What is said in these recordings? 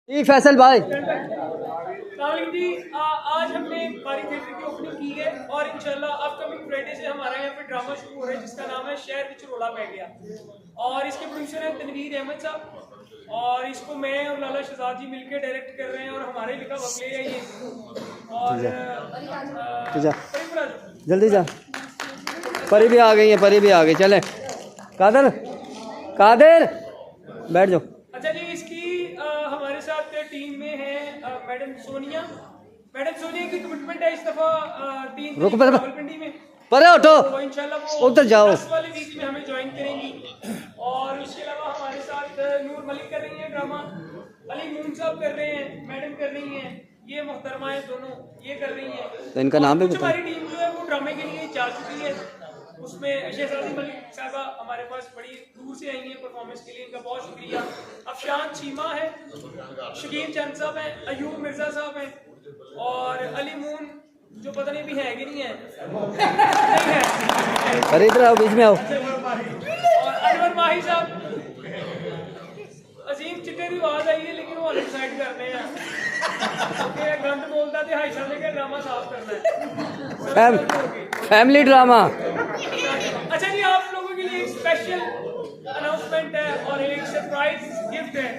जी फैसल भाई जी आज हमने बारी थिएटर की ओपनिंग की है और इंशाल्लाह अपकमिंग फ्राइडे से हमारा यहाँ पे ड्रामा शुरू हो रहा है जिसका नाम है शहर विच रोला पै गया और इसके प्रोड्यूसर हैं तनवीर अहमद साहब और इसको मैं और लाला शहजाद जी मिलकर डायरेक्ट कर रहे हैं और हमारे लिखा वकले है ये और जल्दी जा परी भी आ गई है, परी भी आ गई। चले कादर कादर बैठ जाओ। अच्छा जी इसकी हमारे साथ टीम में है मैडम सोनिया की कमिटमेंट है इस दफा 3 रुक पर रावलपिंडी में परे उठो तो इंशाल्लाह वो उधर जाओ 10 वाले वीक में हमें ज्वाइन करेंगी और उसके अलावा हमारे साथ नूर मलिक कर रही हैं ड्रामा, अली मून साहब कर रहे हैं, मैडम कर रही हैं, ये मोहतरमाएं दोनों ये कर रही हैं। तो इनका नाम भी कुछ बताओ। हमारी टीम जो है वो ड्रामे के लिए जा चुकी है, उसमें शहजादी मलिक साहबा हमारे पास बड़ी दूर से आई हैं परफॉर्मेंस के लिए, इनका बहुत शुक्रिया। अफशान चीमा है, शकील चंद साहब हैं, अयूब मिर्जा साहब हैं और अली मून जो पता नहीं भी है कि नहीं है नहीं है। अरे इधर आओ, बीच में आओ। और अनवर माही साहब, अजीम चिट्टे की आवाज आई है लेकिन वो अलग साइड करने हैं क्योंकि गंद बोलता थे हाई साहब लेकर ड्रामा साफ करना है फैमिली ड्रामा। अच्छा जी आप लोगों के लिए एक स्पेशल अनाउंसमेंट है और एक सरप्राइज गिफ्ट है,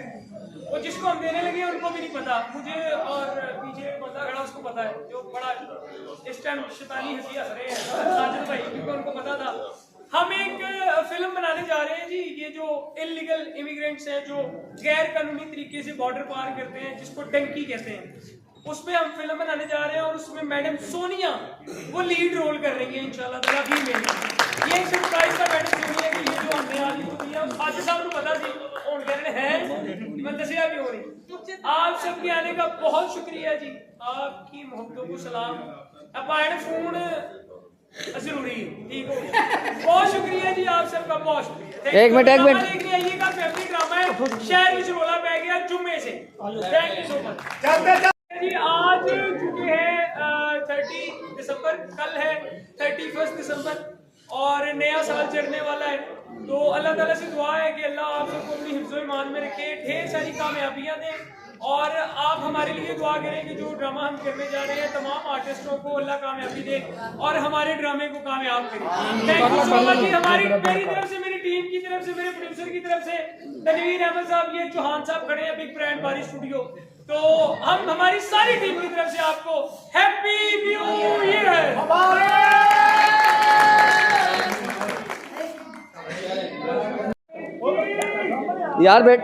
वो जिसको हम देने लगे उनको भी नहीं पता, मुझे और पीछे बंदा खड़ा उसको पता है जो बड़ा इस टाइम शैतानी हंसी हंस रहे हैं साजिद भाई, क्योंकि उनको पता था। हम एक फिल्म बनाने जा रहे हैं जी, ये जो इलीगल इमिग्रेंट्स हैं जो गैर कानूनी तरीके से बॉर्डर पार करते हैं जिसको टंकी कहते हैं, उसमें हम फिल्म बनाने जा रहे हैं और उसमें मैडम सोनिया वो लीड रोल कर रही है इंशाल्लाह ताला भी में। ये एक सरप्राइज था मैडम सोनिया के लिए जो हमने आज को दिया, आज साहब को पता थी और कह रहे हैं मैं दसिया भी हो रही। आप सबके आने का बहुत शुक्रिया जी, आपकी मोहब्बतों को सलाम। अब फोन जरूरी ठीक हो गया, बहुत शुक्रिया जी आप सबका, बहुत शुक्रिया। एक मिनट देखने आइएगा, फैमिली ड्रामा है शहर विच रोला पै गया जुम्मे से। थैंक यू सो मच जी। आज चुके हैं 30 दिसंबर, कल है 31 दिसंबर और नया साल चढ़ने वाला है, तो अल्लाह ताला से दुआ है कि अल्लाह आप सबको अपनी हिफ्ज़ो ईमान में रखे, ढेर सारी कामयाबियां दें और आप हमारे लिए दुआ करें कि जो ड्रामा हम करने जा रहे हैं तमाम आर्टिस्टों को अल्लाह कामयाबी दे और हमारे ड्रामे को कामयाब करें। Thank you so much. हमारी मेरी तरफ से, मेरी टीम की तरफ से, मेरे प्रोड्यूसर की तरफ से तनवीर अहमद साहब, ये चौहान साहब खड़े हैं बिग ब्रांड बारी स्टूडियो, तो हम हमारी सारी टीम की तरफ से आपको हैप्पी न्यू ईयर। यार बेट